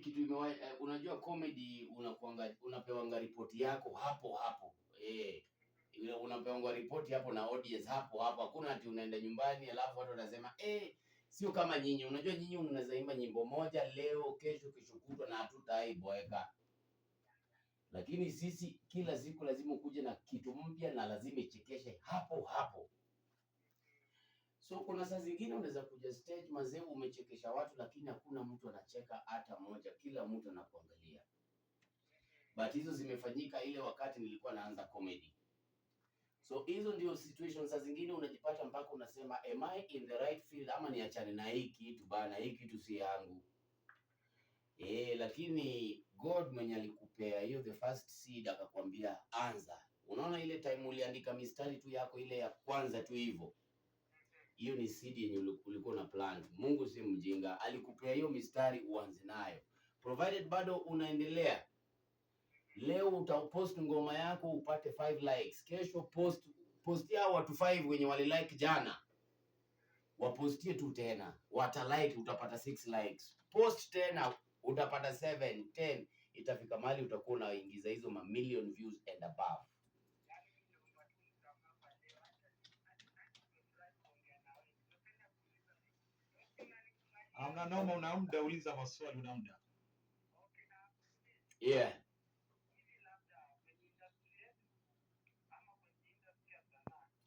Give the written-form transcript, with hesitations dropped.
kitu imewahi unajua comedy unapewa ripoti yako hapo hapo. Unapewa ripoti hapo na audience hapo hapo. Hakuna ati unaenda nyumbani alafu watu wanasema sio kama nyinyi. Unajua nyinyi mnaweza imba nyimbo moja leo, kesho kutwa na hatutaiboeka. Lakini sisi kila siku lazima ukuje na kitu mpya na lazima ichekeshe hapo hapo. So kuna saa zingine unaweza kuja stage mazee umechekesha watu lakini hakuna mtu anacheka hata moja, kila mtu anakuangalia. But hizo zimefanyika ile wakati nilikuwa naanza comedy. So hizo ndio situations saa zingine unajipata mpaka unasema am I in the right field ama niachane na hii kitu bana, hii kitu si yangu. Lakini God mwenye alikupea hiyo the first seed akakwambia anza. Unaona ile time uliandika mistari tu yako ile ya kwanza tu hivyo. Hiyo ni seed yenye ulikuwa na plant. Mungu si mjinga, alikupea hiyo mistari uanze nayo. Provided bado unaendelea. Leo utapost ngoma yako upate 5 likes. Kesho post ya watu 5 wenye walilike jana. Wapostie tu tena. Watalike utapata 6 likes. Post tena utapata 7, 10. Itafika mahali utakuwa unaingiza hizo million views and above. Una muda, uliza maswali, una muda. Yeah.